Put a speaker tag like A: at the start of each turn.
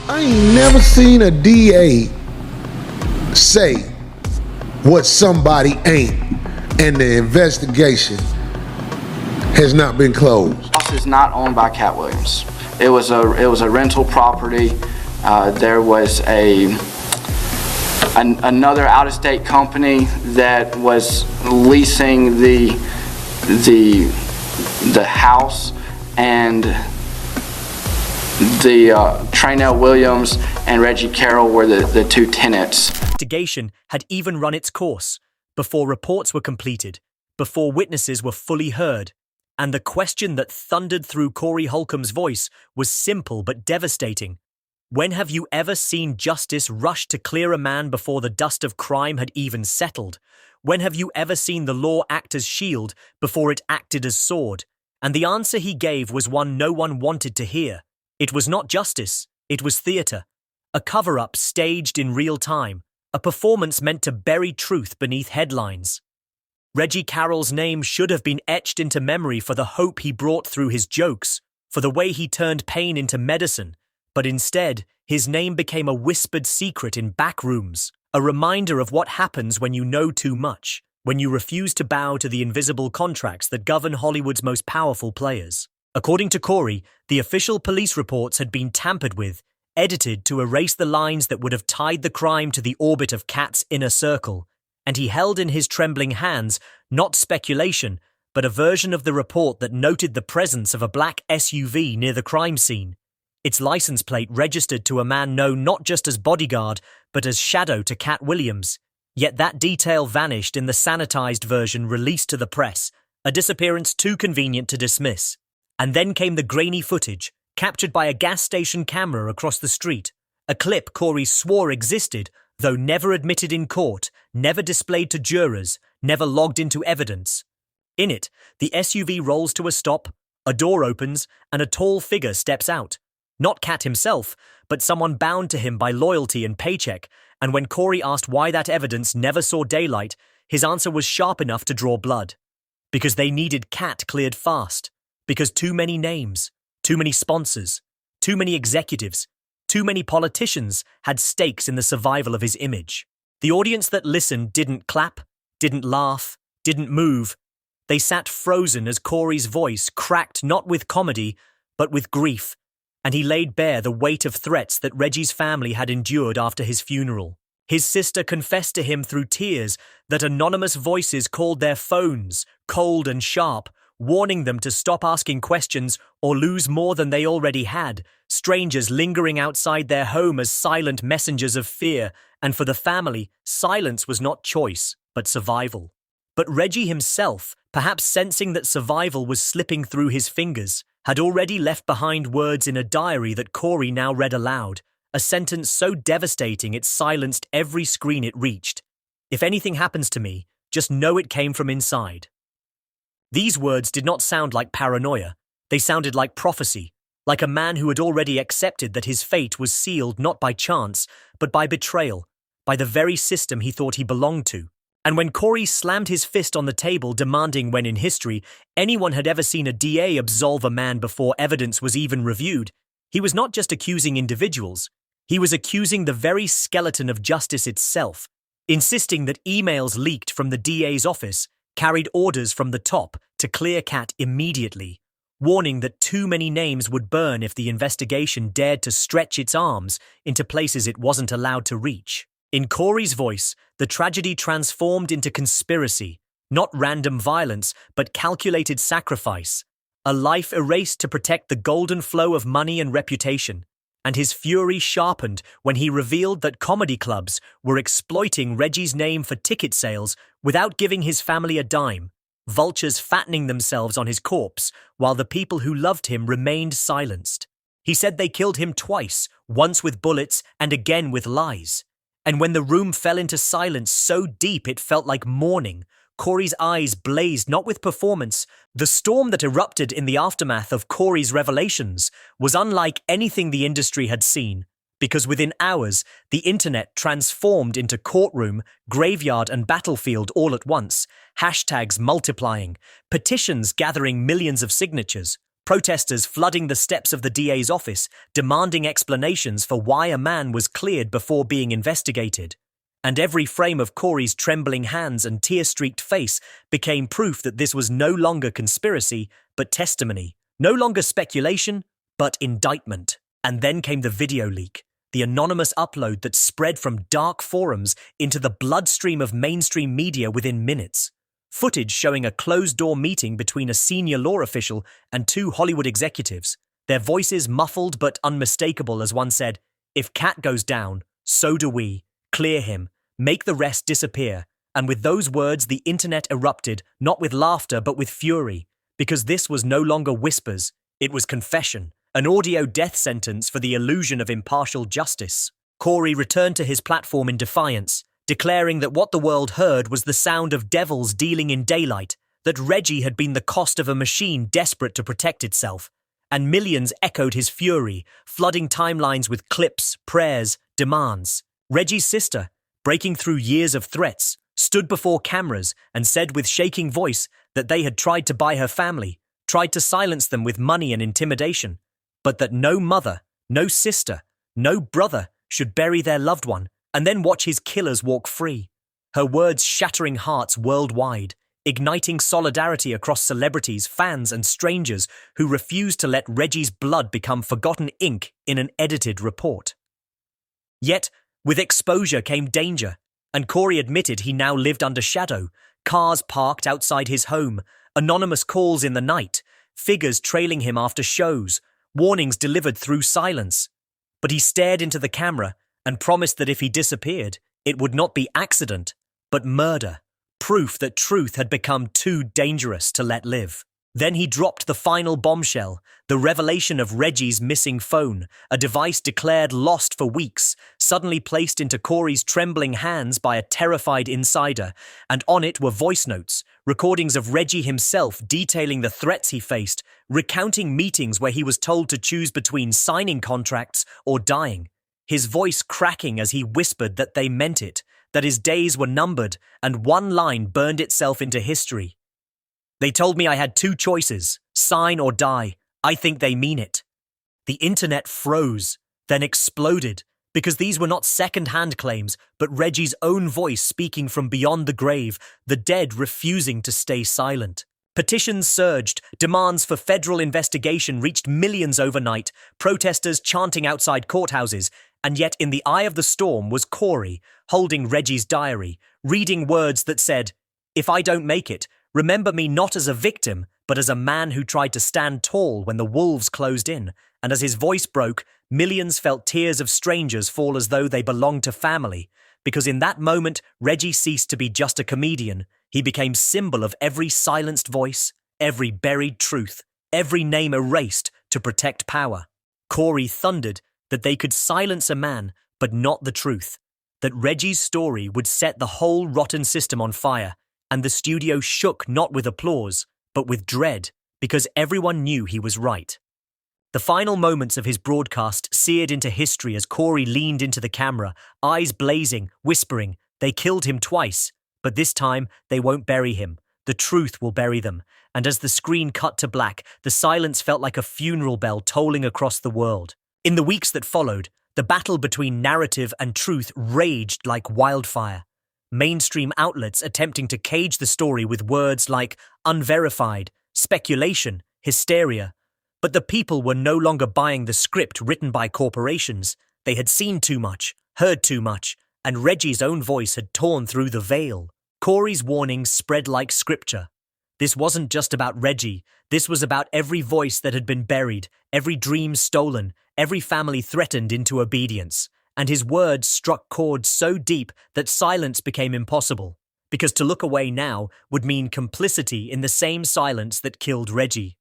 A: I ain't never seen a DA say what somebody ain't, and the investigation has not been closed.
B: House is not owned by Cat Williams. It was a rental property. There was another out-of-state company that was leasing the house, and Traynell Williams and Reggie Carroll were the two tenants.
C: Investigation had even run its course before reports were completed, before witnesses were fully heard, and the question that thundered through Corey Holcomb's voice was simple but devastating. When have you ever seen justice rush to clear a man before the dust of crime had even settled? When have you ever seen the law act as shield before it acted as sword? And the answer he gave was one no one wanted to hear. It was not justice, it was theater. A cover-up staged in real time, a performance meant to bury truth beneath headlines. Reggie Carroll's name should have been etched into memory for the hope he brought through his jokes, for the way he turned pain into medicine, but instead, his name became a whispered secret in back rooms, a reminder of what happens when you know too much, when you refuse to bow to the invisible contracts that govern Hollywood's most powerful players. According to Corey, the official police reports had been tampered with, edited to erase the lines that would have tied the crime to the orbit of Cat's inner circle, and he held in his trembling hands not speculation, but a version of the report that noted the presence of a black SUV near the crime scene, its license plate registered to a man known not just as bodyguard, but as shadow to Cat Williams. Yet that detail vanished in the sanitized version released to the press, a disappearance too convenient to dismiss. And then came the grainy footage, captured by a gas station camera across the street, a clip Corey swore existed, though never admitted in court, never displayed to jurors, never logged into evidence. In it, the SUV rolls to a stop, a door opens, and a tall figure steps out. Not Cat himself, but someone bound to him by loyalty and paycheck, and when Corey asked why that evidence never saw daylight, his answer was sharp enough to draw blood. Because they needed Cat cleared fast. Because too many names, too many sponsors, too many executives, too many politicians had stakes in the survival of his image. The audience that listened didn't clap, didn't laugh, didn't move. They sat frozen as Corey's voice cracked not with comedy, but with grief, and he laid bare the weight of threats that Reggie's family had endured after his funeral. His sister confessed to him through tears that anonymous voices called their phones cold and sharp, warning them to stop asking questions or lose more than they already had, strangers lingering outside their home as silent messengers of fear, and for the family, silence was not choice, but survival. But Reggie himself, perhaps sensing that survival was slipping through his fingers, had already left behind words in a diary that Corey now read aloud, a sentence so devastating it silenced every screen it reached. If anything happens to me, just know it came from inside. These words did not sound like paranoia. They sounded like prophecy, like a man who had already accepted that his fate was sealed not by chance, but by betrayal, by the very system he thought he belonged to. And when Corey slammed his fist on the table demanding when in history anyone had ever seen a DA absolve a man before evidence was even reviewed, he was not just accusing individuals, he was accusing the very skeleton of justice itself, insisting that emails leaked from the DA's office carried orders from the top to clear Cat immediately, warning that too many names would burn if the investigation dared to stretch its arms into places it wasn't allowed to reach. In Corey's voice, the tragedy transformed into conspiracy, not random violence, but calculated sacrifice, a life erased to protect the golden flow of money and reputation. And his fury sharpened when he revealed that comedy clubs were exploiting Reggie's name for ticket sales without giving his family a dime, vultures fattening themselves on his corpse while the people who loved him remained silenced. He said they killed him twice, once with bullets and again with lies. And when the room fell into silence so deep it felt like mourning, Corey's eyes blazed not with performance. The storm that erupted in the aftermath of Corey's revelations was unlike anything the industry had seen, because within hours, the internet transformed into courtroom, graveyard, and battlefield all at once, hashtags multiplying, petitions gathering millions of signatures, protesters flooding the steps of the DA's office, demanding explanations for why a man was cleared before being investigated. And every frame of Corey's trembling hands and tear-streaked face became proof that this was no longer conspiracy, but testimony. No longer speculation, but indictment. And then came the video leak, the anonymous upload that spread from dark forums into the bloodstream of mainstream media within minutes. Footage showing a closed-door meeting between a senior law official and two Hollywood executives, their voices muffled but unmistakable as one said, "If Cat goes down, so do we. Clear him. Make the rest disappear." And with those words, the internet erupted, not with laughter but with fury, because this was no longer whispers, it was confession, an audio death sentence for the illusion of impartial justice. Corey returned to his platform in defiance, declaring that what the world heard was the sound of devils dealing in daylight, that Reggie had been the cost of a machine desperate to protect itself, and millions echoed his fury, flooding timelines with clips, prayers, demands. Reggie's sister, breaking through years of threats, stood before cameras and said with shaking voice that they had tried to buy her family, tried to silence them with money and intimidation, but that no mother, no sister, no brother should bury their loved one and then watch his killers walk free. Her words shattering hearts worldwide, igniting solidarity across celebrities, fans, and strangers who refused to let Reggie's blood become forgotten ink in an edited report. Yet, with exposure came danger, and Corey admitted he now lived under shadow, cars parked outside his home, anonymous calls in the night, figures trailing him after shows, warnings delivered through silence. But he stared into the camera and promised that if he disappeared, it would not be accident, but murder, proof that truth had become too dangerous to let live. Then he dropped the final bombshell, the revelation of Reggie's missing phone, a device declared lost for weeks, suddenly placed into Corey's trembling hands by a terrified insider, and on it were voice notes, recordings of Reggie himself detailing the threats he faced, recounting meetings where he was told to choose between signing contracts or dying, his voice cracking as he whispered that they meant it, that his days were numbered, and one line burned itself into history. "They told me I had two choices, sign or die. I think they mean it." The internet froze, then exploded, because these were not second-hand claims, but Reggie's own voice speaking from beyond the grave, the dead refusing to stay silent. Petitions surged, demands for federal investigation reached millions overnight, protesters chanting outside courthouses, and yet in the eye of the storm was Corey, holding Reggie's diary, reading words that said, "If I don't make it, remember me not as a victim, but as a man who tried to stand tall when the wolves closed in," and as his voice broke, millions felt tears of strangers fall as though they belonged to family, because in that moment Reggie ceased to be just a comedian. He became symbol of every silenced voice, every buried truth, every name erased to protect power. Corey thundered that they could silence a man, but not the truth, that Reggie's story would set the whole rotten system on fire, and the studio shook not with applause, but with dread, because everyone knew he was right. The final moments of his broadcast seared into history as Corey leaned into the camera, eyes blazing, whispering, "They killed him twice, but this time they won't bury him. The truth will bury them." And as the screen cut to black, the silence felt like a funeral bell tolling across the world. In the weeks that followed, the battle between narrative and truth raged like wildfire. Mainstream outlets attempting to cage the story with words like unverified, speculation, hysteria. But the people were no longer buying the script written by corporations. They had seen too much, heard too much, and Reggie's own voice had torn through the veil. Corey's warnings spread like scripture. This wasn't just about Reggie. This was about every voice that had been buried, every dream stolen, every family threatened into obedience. And his words struck chords so deep that silence became impossible, because to look away now would mean complicity in the same silence that killed Reggie.